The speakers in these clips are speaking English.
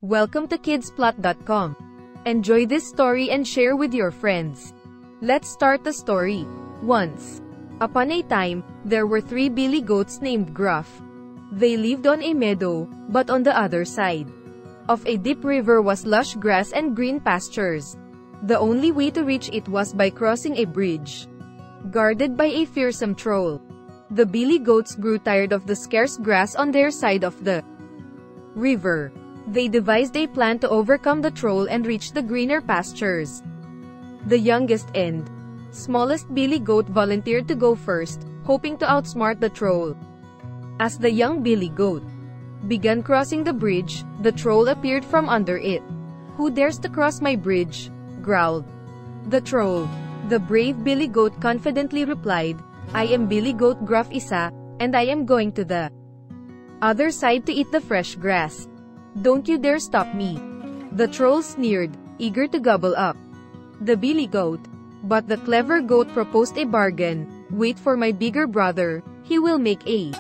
Welcome to kidsplot.com. Enjoy this story and share with your friends. Let's start the story. Once upon a time, there were 3 billy goats named Gruff. They lived on a meadow, but on the other side of a deep river was lush grass and green pastures. The only way to reach it was by crossing a bridge guarded by a fearsome troll. The billy goats grew tired of the scarce grass on their side of the river. They devised a plan to overcome the troll and reach the greener pastures. The youngest and smallest billy goat volunteered to go first, hoping to outsmart the troll. As the young billy goat began crossing the bridge, the troll appeared from under it. "Who dares to cross my bridge?" growled the troll. The brave billy goat confidently replied, "I am Billy Goat Gruff Isa, and I am going to the other side to eat the fresh grass. Don't you dare stop me." The troll sneered, eager to gobble up the billy goat. But the clever goat proposed a bargain. "Wait for my bigger brother, he will make a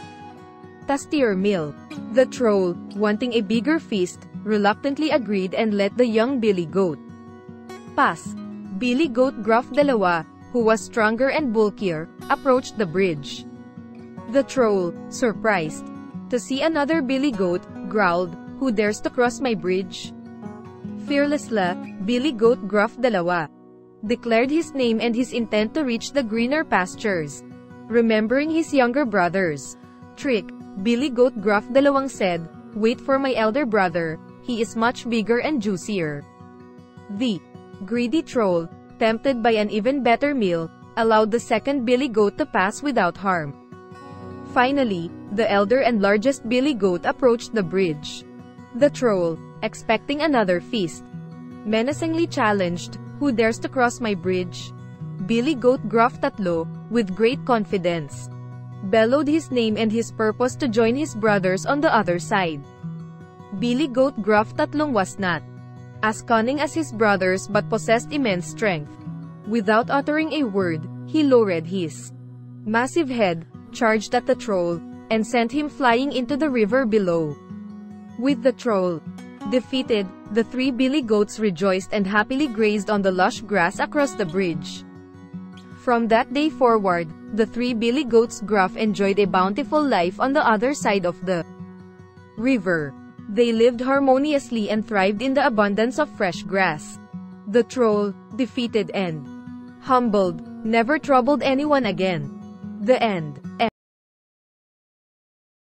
tastier meal." The troll, wanting a bigger feast, reluctantly agreed and let the young billy goat pass. Billy Goat Gruff Dalawa, who was stronger and bulkier, approached the bridge. The troll, surprised to see another billy goat, growled, "Who dares to cross my bridge?" Fearlessly, Billy Goat Gruff Dalawa declared his name and his intent to reach the greener pastures. Remembering his younger brother's trick, Billy Goat Gruff Dalawang said, "Wait for my elder brother, he is much bigger and juicier." The greedy troll, tempted by an even better meal, allowed the second billy goat to pass without harm. Finally, the elder and largest billy goat approached the bridge. The troll, expecting another feast, menacingly challenged, "Who dares to cross my bridge?" Billy Goat Gruff Tatlo, with great confidence, bellowed his name and his purpose to join his brothers on the other side. Billy Goat Gruff Tatlong was not as cunning as his brothers but possessed immense strength. Without uttering a word, he lowered his massive head, charged at the troll, and sent him flying into the river below. With the troll defeated, the 3 billy goats rejoiced and happily grazed on the lush grass across the bridge. From that day forward, the 3 billy goats Gruff enjoyed a bountiful life on the other side of the river. They lived harmoniously and thrived in the abundance of fresh grass. The troll, defeated and humbled, never troubled anyone again. The end.